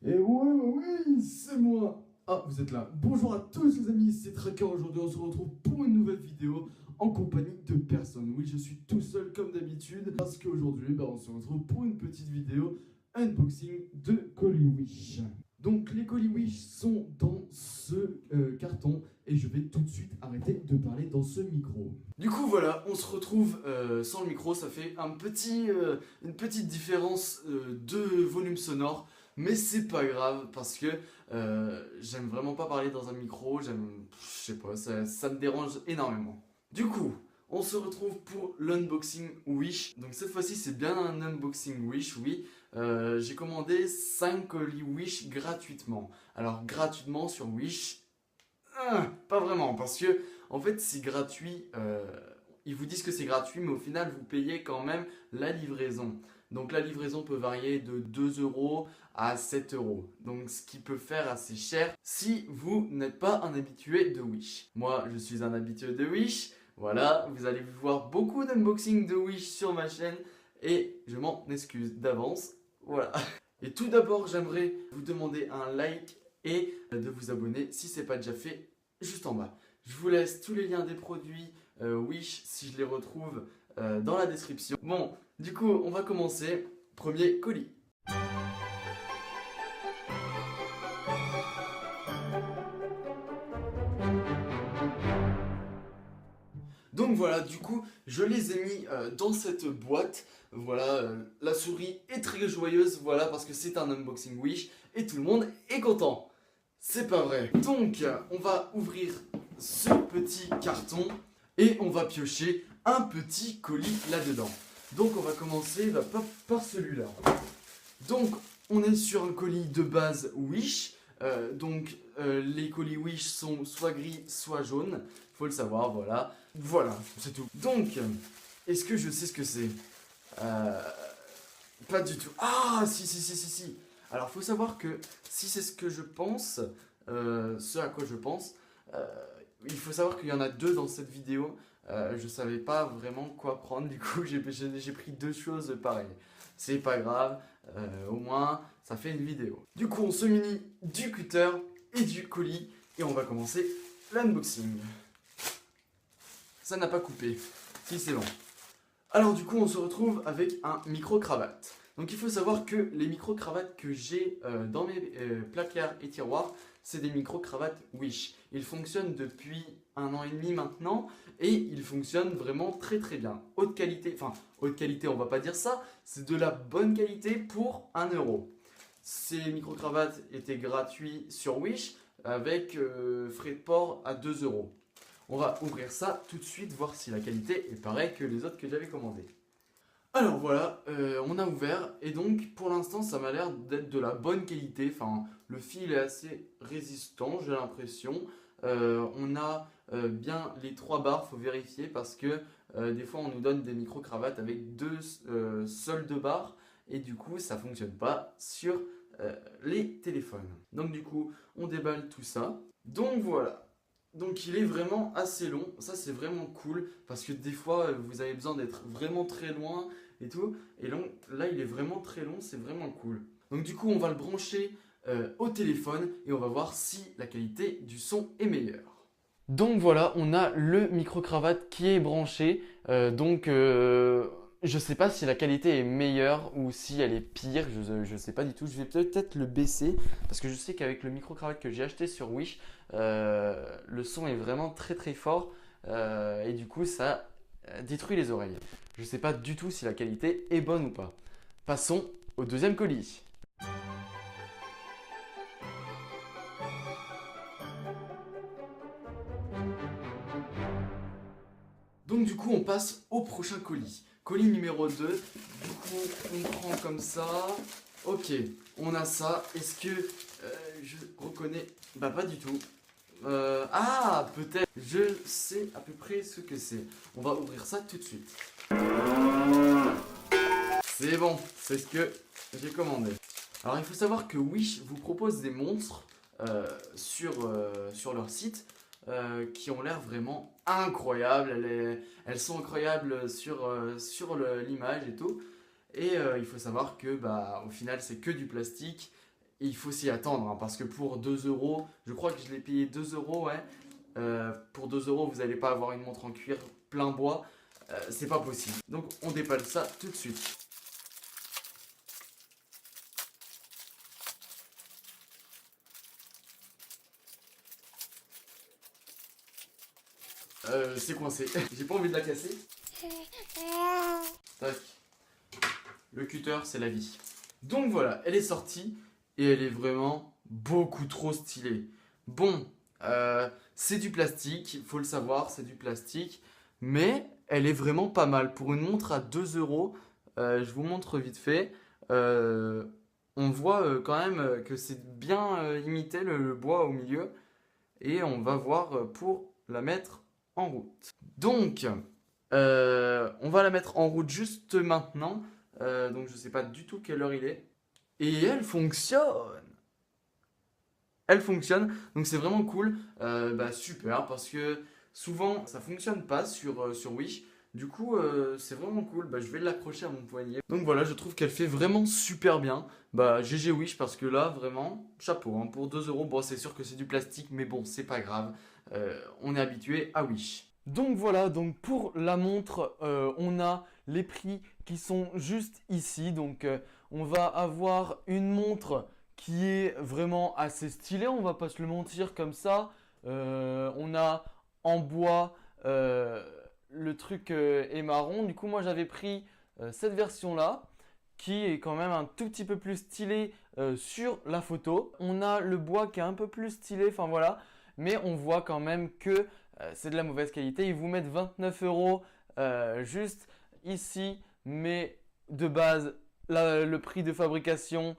Et oui, c'est moi. Ah, vous êtes là. Bonjour à tous les amis, c'est Tracker. Aujourd'hui, on se retrouve pour une nouvelle vidéo en compagnie de personne. Oui, je suis tout seul comme d'habitude parce qu'aujourd'hui, on se retrouve pour une petite vidéo unboxing de Colis Wish. Donc, les Colis Wish sont dans ce carton et je vais tout de suite arrêter de parler dans ce micro. Du coup, voilà, on se retrouve sans le micro. Ça fait une petite différence de volume sonore. Mais c'est pas grave parce que j'aime vraiment pas parler dans un micro, je sais pas, ça me dérange énormément. Du coup, on se retrouve pour l'unboxing Wish. Donc cette fois-ci c'est bien un unboxing Wish, oui. J'ai commandé 5 colis Wish gratuitement. Alors gratuitement sur Wish, pas vraiment parce que en fait c'est gratuit. Ils vous disent que c'est gratuit, mais au final, vous payez quand même la livraison. Donc la livraison peut varier de 2 euros à 7 euros. Donc ce qui peut faire assez cher si vous n'êtes pas un habitué de Wish. Moi, je suis un habitué de Wish. Voilà, vous allez voir beaucoup d'unboxing de Wish sur ma chaîne et je m'en excuse d'avance. Voilà. Et tout d'abord, j'aimerais vous demander un like et de vous abonner si ce n'est pas déjà fait juste en bas. Je vous laisse tous les liens des produits Wish si je les retrouve dans la description. Bon, du coup, on va commencer. Premier colis. Donc voilà, du coup, je les ai mis dans cette boîte. Voilà, la souris est très joyeuse, voilà, parce que c'est un unboxing Wish et tout le monde est content. C'est pas vrai. Donc, on va ouvrir ce petit carton et on va piocher un petit colis là-dedans. Donc, on va commencer par celui-là. Donc, on est sur un colis de base Wish. Les colis Wish sont soit gris, soit jaune. Faut le savoir, voilà. Voilà, c'est tout. Donc, est-ce que je sais ce que c'est Pas du tout. Ah, si. Alors, faut savoir que si c'est ce que je pense, ce à quoi je pense, euh, il faut savoir qu'il y en a deux dans cette vidéo. Je savais pas vraiment quoi prendre, du coup j'ai pris deux choses pareilles. C'est pas grave, au moins ça fait une vidéo. Du coup on se munit du cutter et du colis et on va commencer l'unboxing. Ça n'a pas coupé, si c'est bon. Alors du coup on se retrouve avec un micro-cravate. Donc il faut savoir que les micro-cravates que j'ai dans mes placards et tiroirs, c'est des micro-cravates Wish. Ils fonctionnent depuis 1 an et demi maintenant et ils fonctionnent vraiment très très bien. Haute qualité, enfin haute qualité on va pas dire ça, c'est de la bonne qualité pour 1 euro. Ces micro-cravates étaient gratuits sur Wish avec frais de port à 2 euros. On va ouvrir ça tout de suite, voir si la qualité est pareille que les autres que j'avais commandés. Alors voilà, on a ouvert et donc pour l'instant ça m'a l'air d'être de la bonne qualité. Enfin, le fil est assez résistant, j'ai l'impression. On a bien les 3 barres, faut vérifier parce que des fois on nous donne des micro-cravates avec deux seules 2 barres et du coup ça fonctionne pas sur les téléphones. Donc du coup on déballe tout ça. Donc voilà. Donc il est vraiment assez long, ça c'est vraiment cool parce que des fois vous avez besoin d'être vraiment très loin et tout. Et là il est vraiment très long, c'est vraiment cool. Donc du coup on va le brancher au téléphone et on va voir si la qualité du son est meilleure. Donc voilà, on a le micro-cravate qui est branché. Je sais pas si la qualité est meilleure ou si elle est pire, je sais pas du tout. Je vais peut-être le baisser parce que je sais qu'avec le micro-cravate que j'ai acheté sur Wish, le son est vraiment très très fort et du coup ça détruit les oreilles. Je sais pas du tout si la qualité est bonne ou pas. Passons au deuxième colis. Donc du coup on passe au prochain colis. Colis numéro 2. Du coup on prend comme ça. Ok, on a ça. Est-ce que je reconnais? Bah pas du tout. Peut-être. Je sais à peu près ce que c'est. On va ouvrir ça tout de suite. C'est bon, c'est ce que j'ai commandé. Alors il faut savoir que Wish vous propose des monstres sur leur site qui ont l'air vraiment incroyables. Elles sont incroyables sur l'image et tout. Et il faut savoir que au final c'est que du plastique Et il faut s'y attendre, hein, parce que pour 2 euros, je crois que je l'ai payé 2 euros, ouais. Pour 2 euros, vous n'allez pas avoir une montre en cuir plein bois. C'est pas possible. Donc on déballe ça tout de suite. C'est coincé. J'ai pas envie de la casser. Tac. Le cutter, c'est la vie. Donc voilà, elle est sortie et elle est vraiment beaucoup trop stylée. Bon, c'est du plastique, il faut le savoir, c'est du plastique. Mais elle est vraiment pas mal. Pour une montre à 2 euros, je vous montre vite fait. On voit quand même que c'est bien imité le bois au milieu. Et on va voir pour la mettre en route. Donc, on va la mettre en route juste maintenant. Donc je sais pas du tout quelle heure il est. Et elle fonctionne. Elle fonctionne. Donc c'est vraiment cool. Super parce que souvent ça fonctionne pas sur Wish. Du coup c'est vraiment cool. Je vais l'accrocher à mon poignet. Donc voilà, je trouve qu'elle fait vraiment super bien. GG Wish parce que là vraiment chapeau, hein, pour 2 euros. Bon, c'est sûr que c'est du plastique mais bon, c'est pas grave. On est habitué à Wish. Donc voilà, donc pour la montre, on a les prix qui sont juste ici. Donc on va avoir une montre qui est vraiment assez stylée, on va pas se le mentir comme ça. On a en bois, le truc est marron. Du coup moi j'avais pris cette version là qui est quand même un tout petit peu plus stylé sur la photo. On a le bois qui est un peu plus stylé, enfin voilà. Mais on voit quand même que c'est de la mauvaise qualité. Ils vous mettent 29 euros juste ici. Mais de base, le prix de fabrication,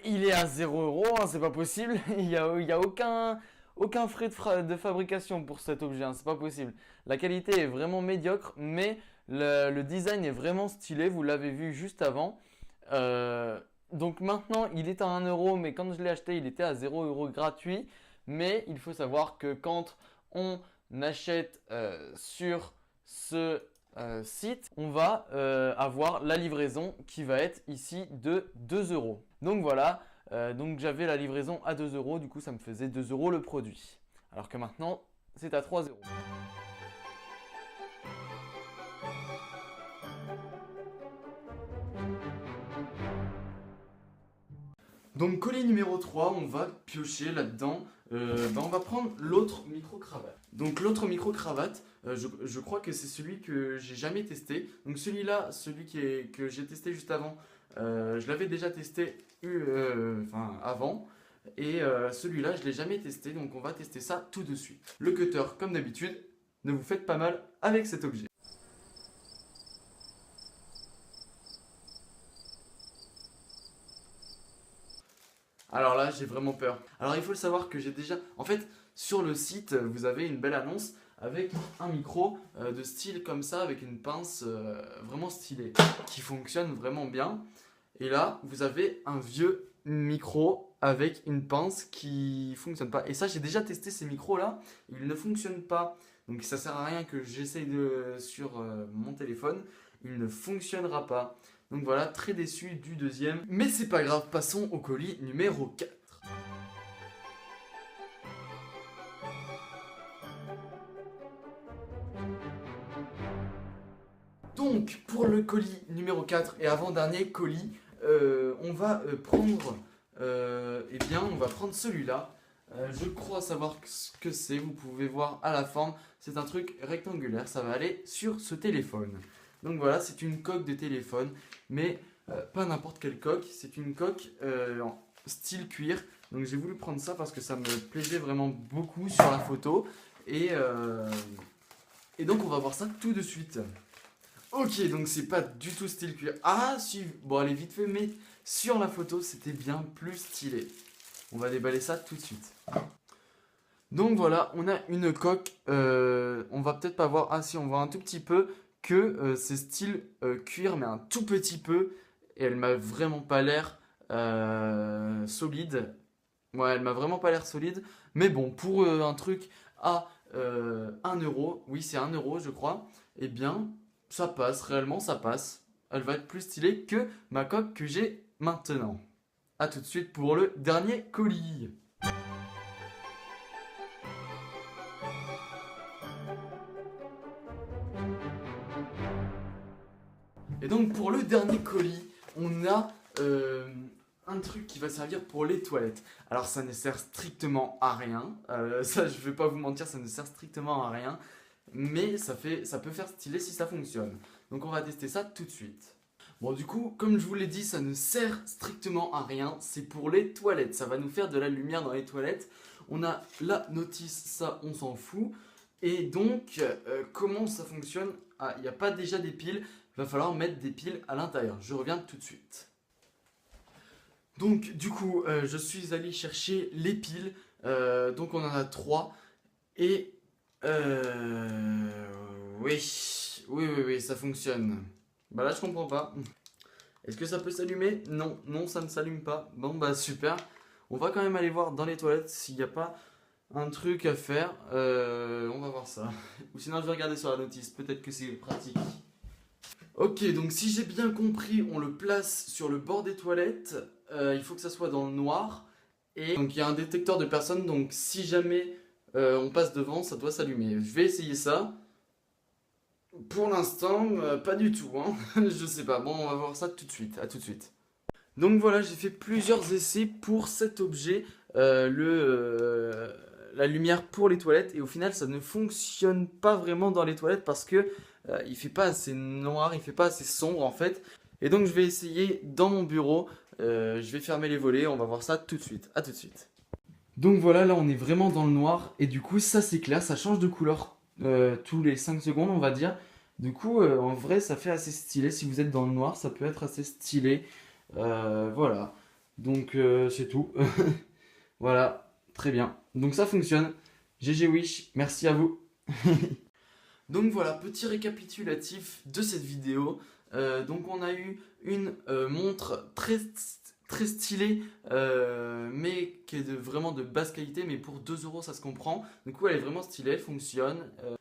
il est à 0 euros. Hein, c'est pas possible. Il n'y a aucun frais de fabrication pour cet objet. Hein, c'est pas possible. La qualité est vraiment médiocre. Mais le design est vraiment stylé. Vous l'avez vu juste avant. Donc maintenant, il est à 1 euro. Mais quand je l'ai acheté, il était à 0 euros gratuit. Mais il faut savoir que quand on achète sur ce site, on va avoir la livraison qui va être ici de 2 euros. Donc voilà, donc j'avais la livraison à 2 euros, du coup ça me faisait 2 euros le produit. Alors que maintenant, c'est à 3 euros. Donc colis numéro 3, on va piocher là-dedans. On va prendre l'autre micro-cravate. Donc l'autre micro-cravate, je crois que c'est celui que j'ai jamais testé. Donc celui-là, que j'ai testé juste avant, je l'avais déjà testé avant. Et celui-là, je ne l'ai jamais testé, donc on va tester ça tout de suite. Le cutter, comme d'habitude, ne vous faites pas mal avec cet objet. Alors là, j'ai vraiment peur. Alors il faut le savoir que j'ai déjà... En fait, sur le site, vous avez une belle annonce avec un micro de style comme ça, avec une pince vraiment stylée, qui fonctionne vraiment bien. Et là, vous avez un vieux micro avec une pince qui fonctionne pas. Et ça, j'ai déjà testé ces micros-là, ils ne fonctionnent pas. Donc ça sert à rien que j'essaye sur mon téléphone, il ne fonctionnera pas. Donc voilà, très déçu du deuxième. Mais c'est pas grave, passons au colis numéro 4. Donc pour le colis numéro 4 et avant-dernier colis, on va prendre on va prendre celui-là. Je crois savoir ce que c'est, vous pouvez voir à la forme, c'est un truc rectangulaire, ça va aller sur ce téléphone. Donc voilà, c'est une coque de téléphone, mais pas n'importe quelle coque, c'est une coque en style cuir. Donc j'ai voulu prendre ça parce que ça me plaisait vraiment beaucoup sur la photo. Et donc on va voir ça tout de suite. Ok, donc c'est pas du tout style cuir. Ah si, bon allez vite fait, mais sur la photo c'était bien plus stylé. On va déballer ça tout de suite. Donc voilà, on a une coque, on va peut-être pas voir, ah si on voit un tout petit peu que c'est style cuir mais un tout petit peu. Et elle m'a vraiment pas l'air solide. Ouais, elle m'a vraiment pas l'air solide. Mais bon, pour un truc à 1 euro, oui c'est 1 euro je crois, eh bien ça passe, réellement ça passe. Elle va être plus stylée que ma coque que j'ai maintenant. A tout de suite pour le dernier colis. Et donc pour le dernier colis, on a un truc qui va servir pour les toilettes. Alors ça ne sert strictement à rien, ça je vais pas vous mentir, ça ne sert strictement à rien, mais ça peut faire stylé si ça fonctionne. Donc on va tester ça tout de suite. Bon du coup, comme je vous l'ai dit, ça ne sert strictement à rien, c'est pour les toilettes, ça va nous faire de la lumière dans les toilettes. On a la notice, ça on s'en fout. Et donc, comment ça fonctionne? Ah, il n'y a pas déjà des piles, il va falloir mettre des piles à l'intérieur. Je reviens tout de suite. Donc du coup, je suis allé chercher les piles, donc on en a 3. Et oui, ça fonctionne. Bah là je comprends pas. Est-ce que ça peut s'allumer? Non, ça ne s'allume pas. Bon bah super. On va quand même aller voir dans les toilettes s'il n'y a pas un truc à faire. On va voir ça. Ou sinon je vais regarder sur la notice, peut-être que c'est pratique. Ok, donc si j'ai bien compris, on le place sur le bord des toilettes. Il faut que ça soit dans le noir. Et donc il y a un détecteur de personnes, donc si jamais on passe devant, ça doit s'allumer. Je vais essayer ça. Pour l'instant, pas du tout, hein. Je sais pas, bon on va voir ça tout de suite, à tout de suite. Donc voilà, j'ai fait plusieurs essais pour cet objet, la lumière pour les toilettes, et au final ça ne fonctionne pas vraiment dans les toilettes parce que il fait pas assez noir, il fait pas assez sombre en fait. Et donc je vais essayer dans mon bureau, je vais fermer les volets, on va voir ça tout de suite, à tout de suite. Donc voilà, là on est vraiment dans le noir, et du coup ça c'est clair, ça change de couleur tous les 5 secondes on va dire. Du coup en vrai ça fait assez stylé, si vous êtes dans le noir ça peut être assez stylé. Voilà, donc c'est tout. Voilà, très bien. Donc ça fonctionne. GG Wish, merci à vous. Donc voilà, petit récapitulatif de cette vidéo. Donc on a eu une montre très stylée, mais qui est vraiment de basse qualité, mais pour 2 € ça se comprend. Du coup elle est vraiment stylée, elle fonctionne.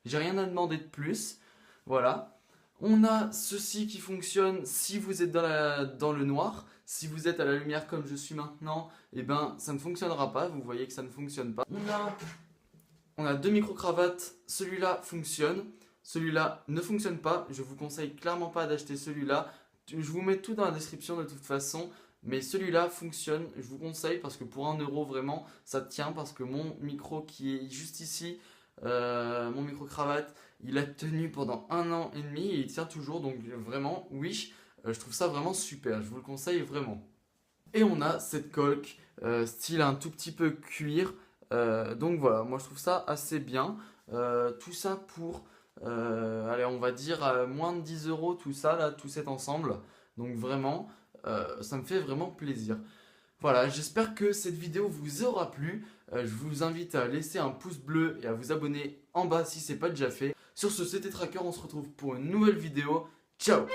J'ai rien à demander de plus. Voilà. On a ceci qui fonctionne si vous êtes dans le noir. Si vous êtes à la lumière comme je suis maintenant, et ben ça ne fonctionnera pas. Vous voyez que ça ne fonctionne pas. On a 2 micro-cravates. Celui-là fonctionne. Celui-là ne fonctionne pas. Je vous conseille clairement pas d'acheter celui-là. Je vous mets tout dans la description de toute façon. Mais celui-là fonctionne. Je vous conseille parce que pour 1 € vraiment, ça tient. Parce que mon micro qui est juste ici, mon micro-cravate, il a tenu pendant 1 an et demi et il tient toujours, donc vraiment, Wish, je trouve ça vraiment super, je vous le conseille vraiment. Et on a cette coque, style un tout petit peu cuir, donc voilà, moi je trouve ça assez bien. Tout ça pour, allez on va dire moins de 10 € tout ça, là, tout cet ensemble, donc vraiment, ça me fait vraiment plaisir. Voilà, j'espère que cette vidéo vous aura plu. Je vous invite à laisser un pouce bleu et à vous abonner en bas si ce n'est pas déjà fait. Sur ce, c'était Tracker, on se retrouve pour une nouvelle vidéo. Ciao!